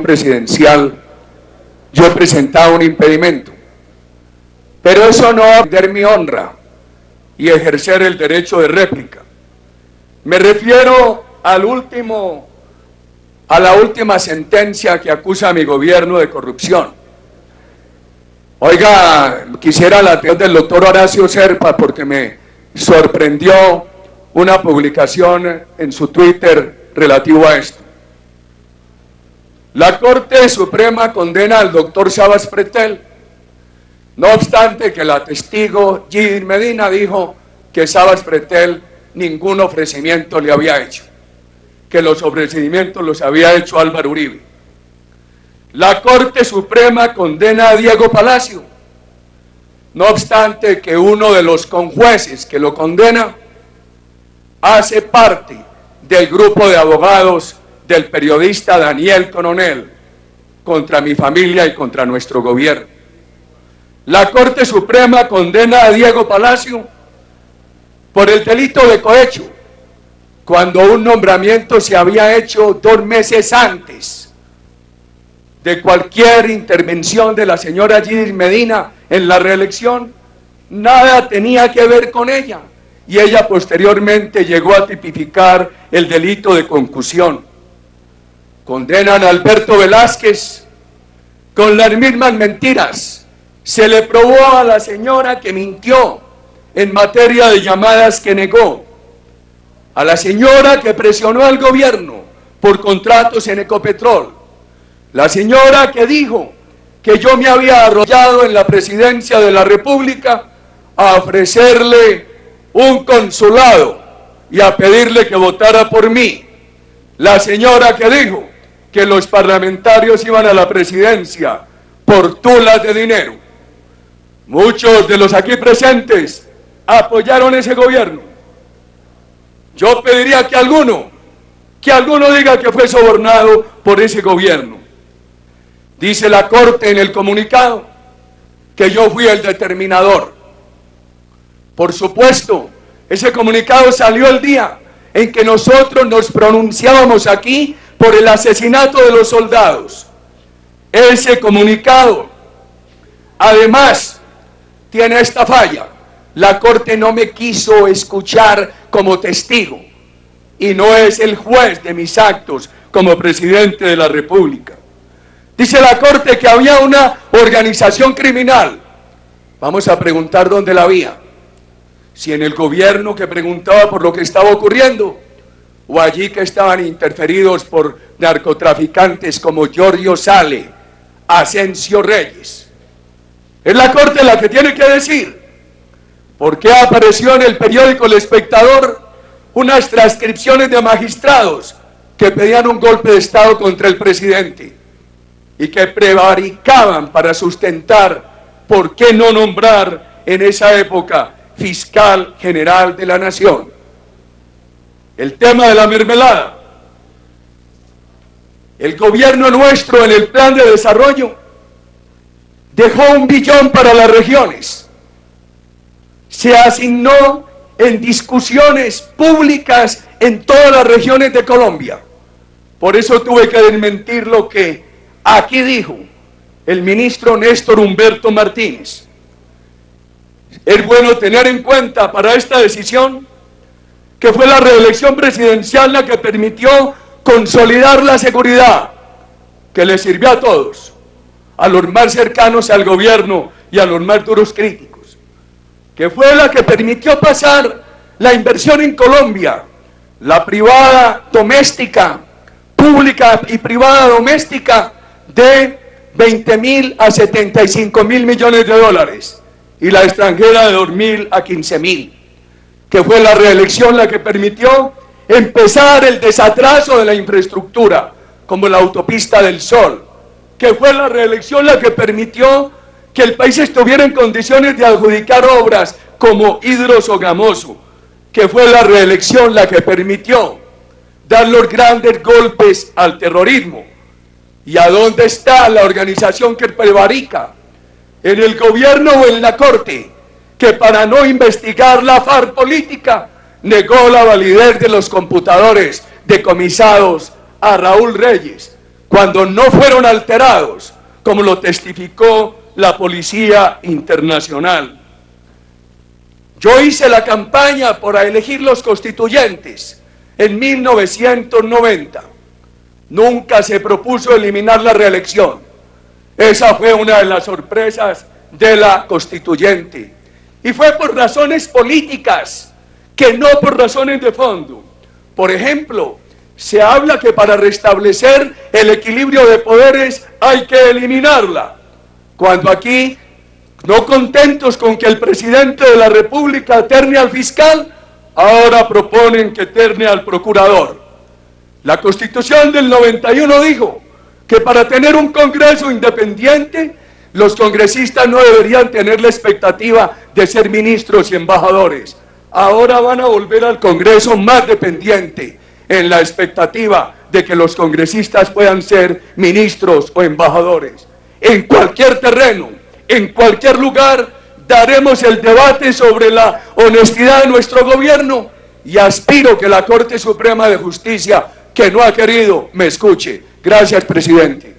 presidencial yo presentaba un impedimento, pero eso no va a perder mi honra y ejercer el derecho de réplica. Me refiero a la última sentencia que acusa a mi gobierno de corrupción. Oiga, quisiera la atención del doctor Horacio Serpa porque me sorprendió una publicación en su Twitter relativo a esto. La Corte Suprema condena al doctor Sabas Pretel, no obstante que la testigo Gidin Medina dijo que Sabas Pretel ningún ofrecimiento le había hecho, que los ofrecimientos los había hecho Álvaro Uribe. La Corte Suprema condena a Diego Palacio, no obstante que uno de los conjueces que lo condena hace parte del grupo de abogados del periodista Daniel Coronel contra mi familia y contra nuestro gobierno. La Corte Suprema condena a Diego Palacio por el delito de cohecho, cuando un nombramiento se había hecho 2 meses antes de cualquier intervención de la señora Gidin Medina en la reelección. Nada tenía que ver con ella, y ella posteriormente llegó a tipificar el delito de concusión. Condenan a Alberto Velázquez con las mismas mentiras. Se le probó a la señora que mintió en materia de llamadas que negó, a la señora que presionó al gobierno por contratos en Ecopetrol, la señora que dijo que yo me había arrollado en la presidencia de la República a ofrecerle un consulado y a pedirle que votara por mí, la señora que dijo que los parlamentarios iban a la presidencia por tulas de dinero. Muchos de los aquí presentes apoyaron ese gobierno. Yo pediría que alguno diga que fue sobornado por ese gobierno. Dice la Corte en el comunicado que yo fui el determinador. Por supuesto, ese comunicado salió el día en que nosotros nos pronunciábamos aquí por el asesinato de los soldados. Ese comunicado, además, tiene esta falla. La Corte no me quiso escuchar como testigo y no es el juez de mis actos como presidente de la República. Dice la Corte que había una organización criminal. Vamos a preguntar dónde la había. Si en el gobierno que preguntaba por lo que estaba ocurriendo, o allí que estaban interferidos por narcotraficantes como Giorgio Sale, Asensio Reyes. Es la Corte la que tiene que decir por qué apareció en el periódico El Espectador unas transcripciones de magistrados que pedían un golpe de Estado contra el presidente y que prevaricaban para sustentar por qué no nombrar en esa época fiscal general de la nación. El tema de la mermelada. El gobierno nuestro en el plan de desarrollo dejó 1 billón para las regiones. Se asignó en discusiones públicas en todas las regiones de Colombia. Por eso tuve que desmentir lo que aquí dijo el ministro Néstor Humberto Martínez. Es bueno tener en cuenta para esta decisión que fue la reelección presidencial la que permitió consolidar la seguridad, que le sirvió a todos, a los más cercanos al gobierno y a los más duros críticos, que fue la que permitió pasar la inversión en Colombia, la privada doméstica, pública y privada doméstica, de 20.000 a 75.000 millones de dólares, y la extranjera de 2.000 a 15.000, que fue la reelección la que permitió empezar el desatraso de la infraestructura, como la autopista del Sol, que fue la reelección la que permitió que el país estuviera en condiciones de adjudicar obras como Hidrosogamoso, que fue la reelección la que permitió dar los grandes golpes al terrorismo. ¿Y a dónde está la organización que prevarica? ¿En el gobierno o en la Corte, que para no investigar la FARC política negó la validez de los computadores decomisados a Raúl Reyes, cuando no fueron alterados, como lo testificó la Policía Internacional. Yo hice la campaña para elegir los constituyentes en 1990. Nunca se propuso eliminar la reelección. Esa fue una de las sorpresas de la constituyente. Y fue por razones políticas, que no por razones de fondo. Por ejemplo, se habla que para restablecer el equilibrio de poderes hay que eliminarla. Cuando aquí, no contentos con que el presidente de la República terne al fiscal, ahora proponen que terne al procurador. La Constitución del 91 dijo que para tener un Congreso independiente, los congresistas no deberían tener la expectativa de ser ministros y embajadores. Ahora van a volver al Congreso más dependiente, en la expectativa de que los congresistas puedan ser ministros o embajadores. En cualquier terreno, en cualquier lugar, daremos el debate sobre la honestidad de nuestro gobierno y aspiro que la Corte Suprema de Justicia, que no ha querido, me escuche. Gracias, presidente.